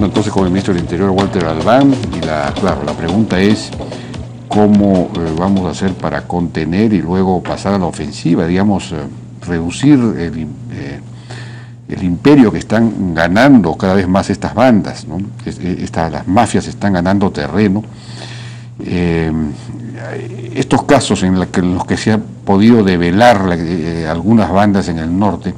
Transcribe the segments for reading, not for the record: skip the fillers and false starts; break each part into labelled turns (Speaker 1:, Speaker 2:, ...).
Speaker 1: Entonces con el ministro del Interior, Walter Albán, y la pregunta es cómo vamos a hacer para contener y luego pasar a la ofensiva, digamos, reducir el imperio que están ganando cada vez más estas bandas, ¿no? Las mafias están ganando terreno. Estos casos en los que se ha podido develar algunas bandas en el norte,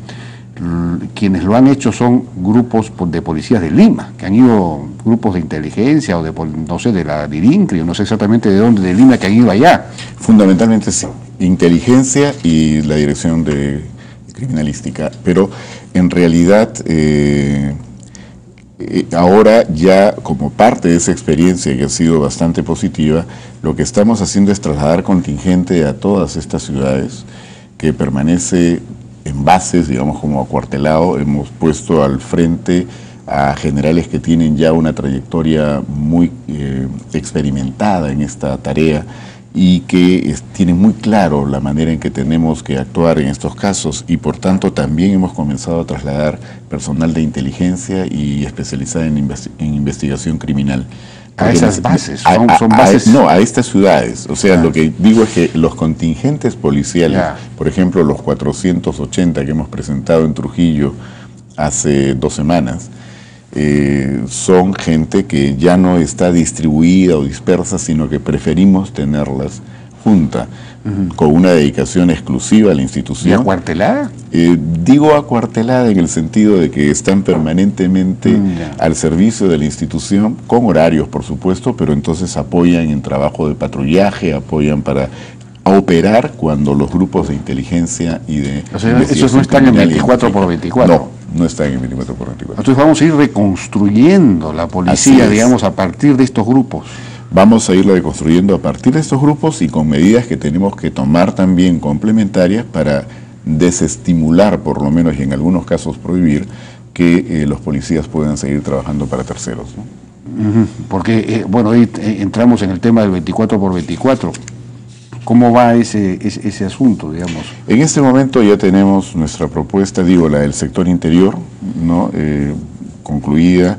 Speaker 1: quienes lo han hecho son grupos de policías de Lima, que han ido, grupos de inteligencia o de, no sé, de la DIRINCRI, no sé exactamente de dónde, de Lima, que han ido allá.
Speaker 2: Fundamentalmente sí, inteligencia y la dirección de criminalística, pero en realidad ahora ya como parte de esa experiencia que ha sido bastante positiva, lo que estamos haciendo es trasladar contingente a todas estas ciudades que permanece en bases, digamos, como acuartelado. Hemos puesto al frente a generales que tienen ya una trayectoria muy experimentada en esta tarea y que tienen muy claro la manera en que tenemos que actuar en estos casos, y por tanto también hemos comenzado a trasladar personal de inteligencia y especializada en investigación criminal.
Speaker 1: A esas bases, son bases...
Speaker 2: No, a estas ciudades. O sea, lo que digo es que los contingentes policiales, por ejemplo, los 480 que hemos presentado en Trujillo hace 2 semanas, son gente que ya no está distribuida o dispersa, sino que preferimos tenerlas juntas, con una dedicación exclusiva a la institución.
Speaker 1: ¿Y acuartelada?
Speaker 2: Digo acuartelada en el sentido de que están permanentemente al servicio de la institución, con horarios por supuesto, pero entonces apoyan en trabajo de patrullaje, apoyan para operar cuando los grupos de inteligencia y de...
Speaker 1: O sea, esos no están en 24x24.
Speaker 2: No están en 24x24.
Speaker 1: Entonces vamos a ir reconstruyendo la policía, digamos, a partir de estos grupos.
Speaker 2: Vamos a irla reconstruyendo a partir de estos grupos y con medidas que tenemos que tomar también complementarias para desestimular, por lo menos, y en algunos casos prohibir, que los policías puedan seguir trabajando para terceros, ¿no?
Speaker 1: Porque, bueno, hoy entramos en el tema del 24x24. ¿Cómo va ese asunto, digamos?
Speaker 2: En este momento ya tenemos nuestra propuesta, digo, la del sector interior, ¿no? Concluida.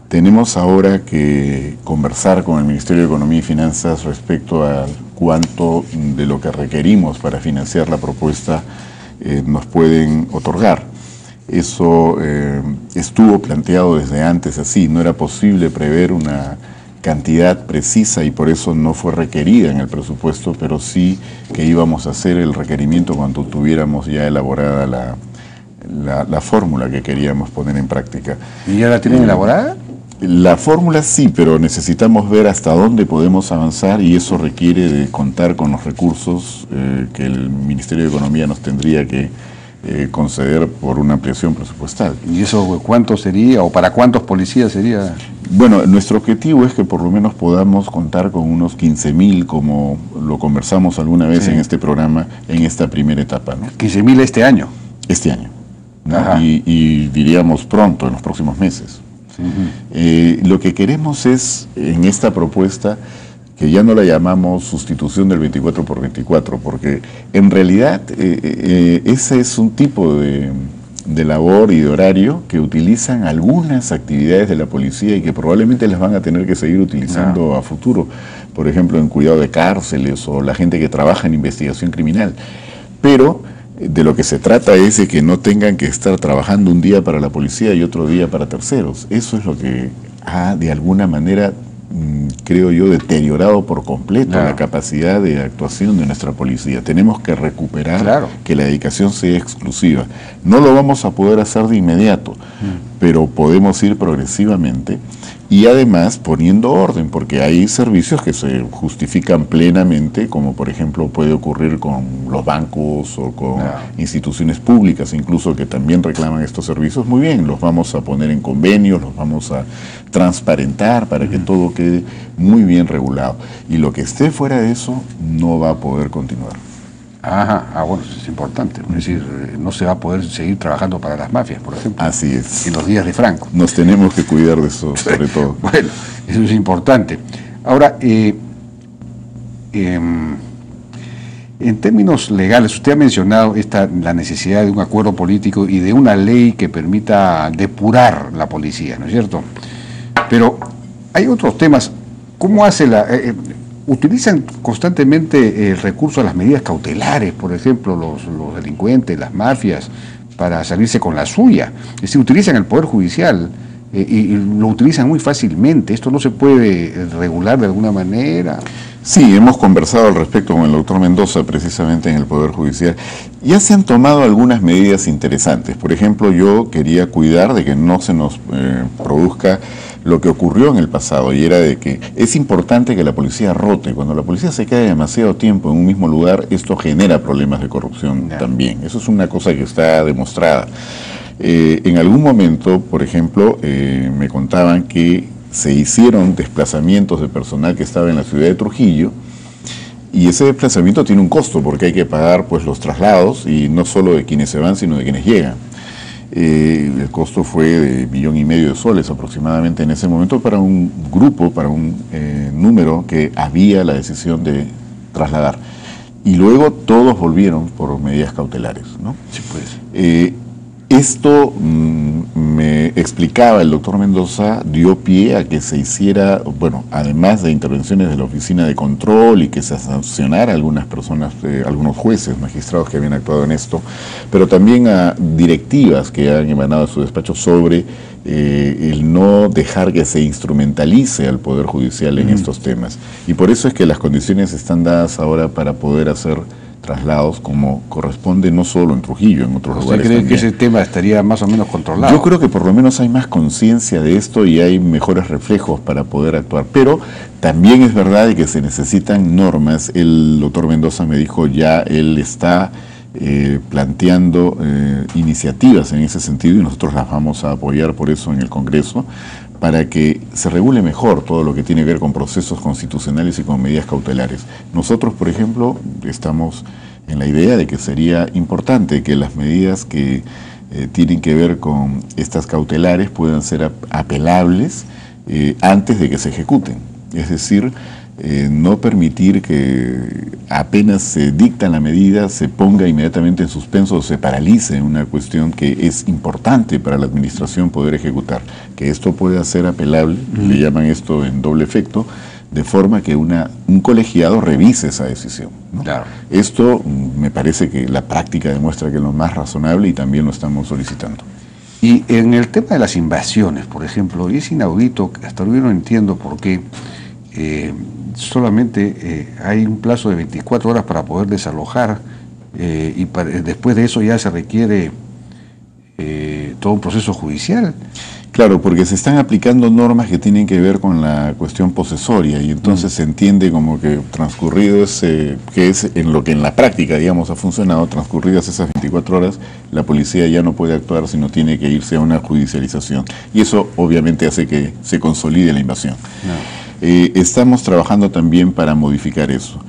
Speaker 2: Tenemos ahora que conversar con el Ministerio de Economía y Finanzas respecto a cuánto de lo que requerimos para financiar la propuesta nos pueden otorgar. Eso estuvo planteado desde antes así, no era posible prever una cantidad precisa y por eso no fue requerida en el presupuesto, pero sí que íbamos a hacer el requerimiento cuando tuviéramos ya elaborada la fórmula que queríamos poner en práctica.
Speaker 1: ¿Y ya la tienen elaborada?
Speaker 2: La fórmula sí, pero necesitamos ver hasta dónde podemos avanzar y eso requiere de contar con los recursos que el Ministerio de Economía nos tendría que conceder por una ampliación presupuestal.
Speaker 1: ¿Y eso cuánto sería o para cuántos policías sería?
Speaker 2: Bueno, nuestro objetivo es que por lo menos podamos contar con unos 15.000, como lo conversamos alguna vez en este programa, en esta primera etapa, ¿no?
Speaker 1: 15.000 este año.
Speaker 2: Este año, ¿no? Y diríamos pronto, en los próximos meses. Lo que queremos es, en esta propuesta, que ya no la llamamos sustitución del 24x24, porque en realidad ese es un tipo de labor y de horario que utilizan algunas actividades de la policía y que probablemente las van a tener que seguir utilizando a futuro, por ejemplo en cuidado de cárceles o la gente que trabaja en investigación criminal. Pero de lo que se trata es de que no tengan que estar trabajando un día para la policía y otro día para terceros. Eso es lo que ha de alguna manera, creo yo, deteriorado por completo la capacidad de actuación de nuestra policía. Tenemos que recuperar que la dedicación sea exclusiva. No lo vamos a poder hacer de inmediato, pero podemos ir progresivamente y además poniendo orden, porque hay servicios que se justifican plenamente, como por ejemplo puede ocurrir con los bancos o con instituciones públicas, incluso que también reclaman estos servicios. Muy bien, los vamos a poner en convenios, los vamos a transparentar para que todo quede muy bien regulado. Y lo que esté fuera de eso no va a poder continuar.
Speaker 1: Bueno, eso es importante. Es decir, no se va a poder seguir trabajando para las mafias, por ejemplo.
Speaker 2: Así es.
Speaker 1: En los días de Franco.
Speaker 2: Nos tenemos que cuidar de eso, sobre todo.
Speaker 1: Bueno, eso es importante. Ahora, en términos legales, usted ha mencionado la necesidad de un acuerdo político y de una ley que permita depurar la policía, ¿no es cierto? Pero hay otros temas. ¿Cómo hace utilizan constantemente el recurso a las medidas cautelares, por ejemplo, los delincuentes, las mafias, para salirse con la suya? Es decir, utilizan el Poder Judicial y lo utilizan muy fácilmente. ¿Esto no se puede regular de alguna manera?
Speaker 2: Sí, hemos conversado al respecto con el doctor Mendoza, precisamente en el Poder Judicial. Ya se han tomado algunas medidas interesantes. Por ejemplo, yo quería cuidar de que no se nos produzca lo que ocurrió en el pasado, y era de que es importante que la policía rote. Cuando la policía se queda demasiado tiempo en un mismo lugar, esto genera problemas de corrupción también. Eso es una cosa que está demostrada. En algún momento, por ejemplo, me contaban que se hicieron desplazamientos de personal que estaba en la ciudad de Trujillo, y ese desplazamiento tiene un costo porque hay que pagar pues los traslados, y no solo de quienes se van sino de quienes llegan. El costo fue de $1,5 millones aproximadamente en ese momento para un grupo, para un número que había la decisión de trasladar, y luego todos volvieron por medidas cautelares, ¿no?
Speaker 1: Sí, pues.
Speaker 2: Esto, me explicaba el doctor Mendoza, dio pie a que se hiciera, bueno, además de intervenciones de la Oficina de Control y que se sancionara a algunas personas, algunos jueces, magistrados que habían actuado en esto, pero también a directivas que han emanado de su despacho sobre el no dejar que se instrumentalice al Poder Judicial en estos temas. Y por eso es que las condiciones están dadas ahora para poder hacer traslados como corresponde, no solo en Trujillo, en otros lugares.
Speaker 1: ¿Usted cree que ese tema estaría más o menos controlado?
Speaker 2: Yo creo que por lo menos hay más conciencia de esto y hay mejores reflejos para poder actuar, pero también es verdad que se necesitan normas. El doctor Mendoza me dijo ya, él está planteando iniciativas en ese sentido, y nosotros las vamos a apoyar por eso en el Congreso, para que se regule mejor todo lo que tiene que ver con procesos constitucionales y con medidas cautelares. Nosotros, por ejemplo, estamos en la idea de que sería importante que las medidas que tienen que ver con estas cautelares puedan ser apelables antes de que se ejecuten. Es decir, no permitir que apenas se dicta la medida se ponga inmediatamente en suspenso o se paralice una cuestión que es importante para la administración poder ejecutar. Que esto pueda ser apelable, le llaman esto en doble efecto, de forma que un colegiado revise esa decisión, ¿no?
Speaker 1: Claro.
Speaker 2: Esto me parece que la práctica demuestra que es lo más razonable y también lo estamos solicitando.
Speaker 1: Y en el tema de las invasiones, por ejemplo, es inaudito, hasta ahora no entiendo por qué solamente hay un plazo de 24 horas para poder desalojar, y después de eso ya se requiere todo un proceso judicial.
Speaker 2: Claro, porque se están aplicando normas que tienen que ver con la cuestión posesoria, y entonces se entiende como que transcurrido ese, que es en lo que en la práctica, digamos, ha funcionado, transcurridas esas 24 horas, la policía ya no puede actuar, sino tiene que irse a una judicialización. Y eso obviamente hace que se consolide la invasión. No. Estamos trabajando también para modificar eso.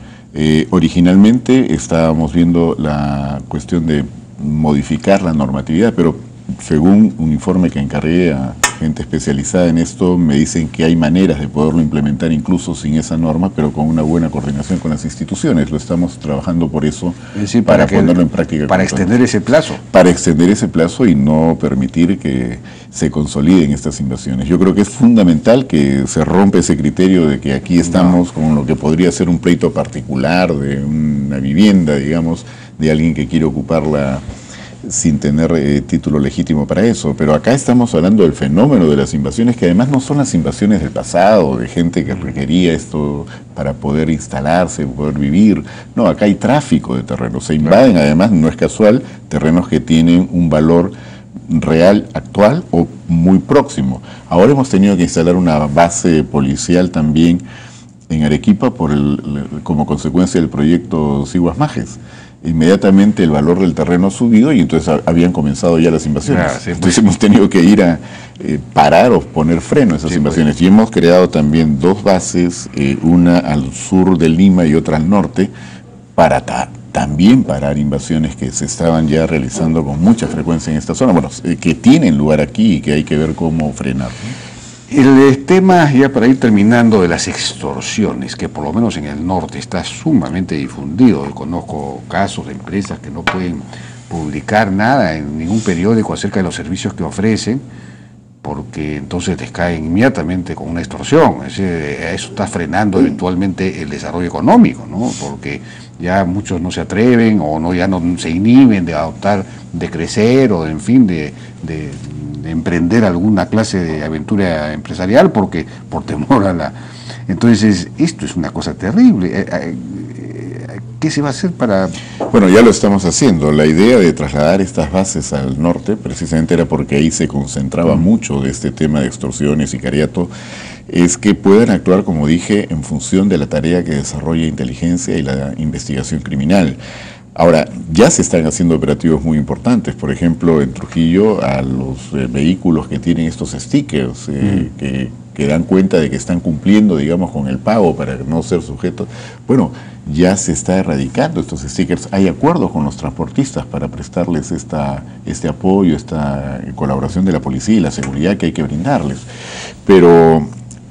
Speaker 2: Originalmente estábamos viendo la cuestión de modificar la normatividad, pero según un informe que encargué a gente especializada en esto, me dicen que hay maneras de poderlo implementar incluso sin esa norma, pero con una buena coordinación con las instituciones. Lo estamos trabajando por eso,
Speaker 1: es decir,
Speaker 2: para ponerlo en práctica.
Speaker 1: Para extender ese plazo.
Speaker 2: Para extender ese plazo y no permitir que se consoliden estas invasiones. Yo creo que es fundamental que se rompa ese criterio de que aquí estamos con lo que podría ser un pleito particular de una vivienda, digamos, de alguien que quiere ocuparla sin tener título legítimo para eso. Pero acá estamos hablando del fenómeno de las invasiones, que además no son las invasiones del pasado, de gente que requería esto para poder instalarse, poder vivir. No, acá hay tráfico de terrenos. Se invaden, además, no es casual, terrenos que tienen un valor real, actual o muy próximo. Ahora hemos tenido que instalar una base policial también en Arequipa como consecuencia del proyecto Siguas Majes. Inmediatamente el valor del terreno ha subido y entonces habían comenzado ya las invasiones. Claro, sí, entonces hemos tenido que ir a parar o poner freno a esas invasiones. Pues. Y hemos creado también dos bases, una al sur de Lima y otra al norte, para también parar invasiones que se estaban ya realizando con mucha frecuencia en esta zona, bueno, que tienen lugar aquí y que hay que ver cómo frenar, ¿no?
Speaker 1: El tema, ya para ir terminando, de las extorsiones, que por lo menos en el norte está sumamente difundido. Yo conozco casos de empresas que no pueden publicar nada en ningún periódico acerca de los servicios que ofrecen, porque entonces les caen inmediatamente con una extorsión. Es decir, eso está frenando eventualmente el desarrollo económico, ¿no? Porque ya muchos no se atreven o no, ya no se inhiben de adoptar, de crecer o en fin, de emprender alguna clase de aventura empresarial porque por temor a la... Entonces, esto es una cosa terrible. ¿Qué se va a hacer para...?
Speaker 2: Bueno, ya lo estamos haciendo. La idea de trasladar estas bases al norte, precisamente era porque ahí se concentraba mucho de este tema de extorsión y sicariato, es que puedan actuar, como dije, en función de la tarea que desarrolla inteligencia y la investigación criminal. Ahora, ya se están haciendo operativos muy importantes. Por ejemplo, en Trujillo, a los vehículos que tienen estos stickers, que dan cuenta de que están cumpliendo, digamos, con el pago para no ser sujetos, bueno, ya se está erradicando estos stickers. Hay acuerdos con los transportistas para prestarles este apoyo, esta colaboración de la policía y la seguridad que hay que brindarles. Pero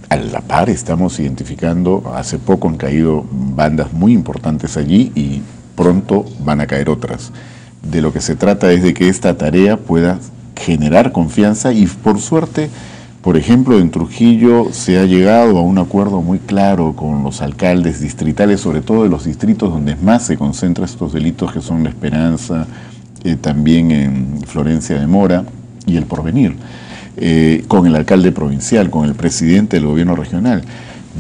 Speaker 2: a la par estamos identificando, hace poco han caído bandas muy importantes allí y pronto van a caer otras. De lo que se trata es de que esta tarea pueda generar confianza y, por suerte, por ejemplo, en Trujillo se ha llegado a un acuerdo muy claro con los alcaldes distritales, sobre todo de los distritos donde más se concentran estos delitos, que son La Esperanza, también en Florencia de Mora y El Porvenir, con el alcalde provincial, con el presidente del gobierno regional.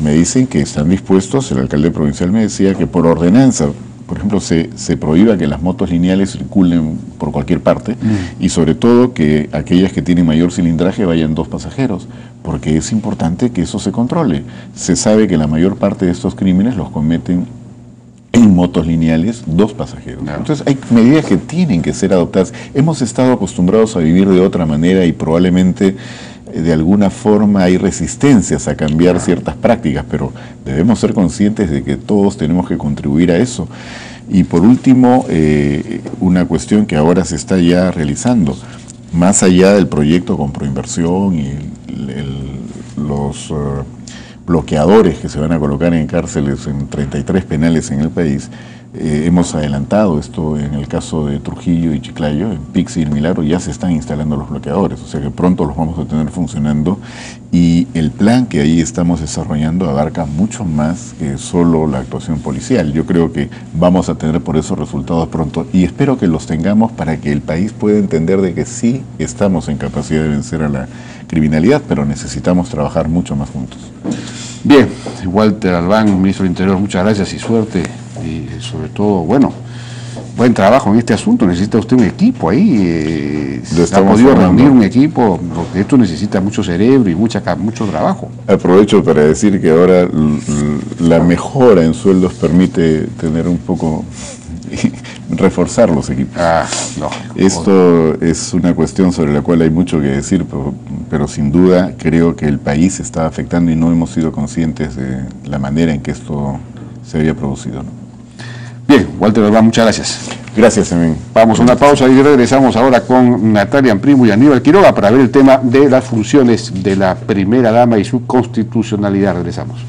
Speaker 2: Me dicen que están dispuestos, el alcalde provincial me decía que por ordenanza, por ejemplo, se prohíba que las motos lineales circulen por cualquier parte y sobre todo que aquellas que tienen mayor cilindraje vayan 2 pasajeros, porque es importante que eso se controle. Se sabe que la mayor parte de estos crímenes los cometen en motos lineales 2 pasajeros. Entonces hay medidas que tienen que ser adoptadas. Hemos estado acostumbrados a vivir de otra manera y probablemente de alguna forma hay resistencias a cambiar ciertas prácticas, pero debemos ser conscientes de que todos tenemos que contribuir a eso. Y por último, una cuestión que ahora se está ya realizando, más allá del proyecto con Proinversión y los bloqueadores que se van a colocar en cárceles en 33 penales en el país, hemos adelantado esto en el caso de Trujillo y Chiclayo, en Pixi y El Milagro ya se están instalando los bloqueadores, o sea que pronto los vamos a tener funcionando y el plan que ahí estamos desarrollando abarca mucho más que solo la actuación policial. Yo creo que vamos a tener por eso resultados pronto y espero que los tengamos para que el país pueda entender de que sí estamos en capacidad de vencer a la criminalidad, pero necesitamos trabajar mucho más juntos.
Speaker 1: Bien, Walter Albán, ministro del Interior, muchas gracias y suerte. Y sobre todo, bueno, buen trabajo en este asunto. Necesita usted un equipo ahí. ¿Ha podido reunir un equipo? Porque esto necesita mucho cerebro y mucho trabajo.
Speaker 2: Aprovecho para decir que ahora la mejora en sueldos permite tener un poco, reforzar los equipos. Esto es una cuestión sobre la cual hay mucho que decir, pero sin duda creo que el país se está afectando y no hemos sido conscientes de la manera en que esto se había producido, ¿no?
Speaker 1: Bien, Walter Albán, muchas gracias.
Speaker 2: Gracias, Emén.
Speaker 1: Vamos a una pausa y regresamos ahora con Natalia Amprimo y Aníbal Quiroga para ver el tema de las funciones de la primera dama y su constitucionalidad. Regresamos.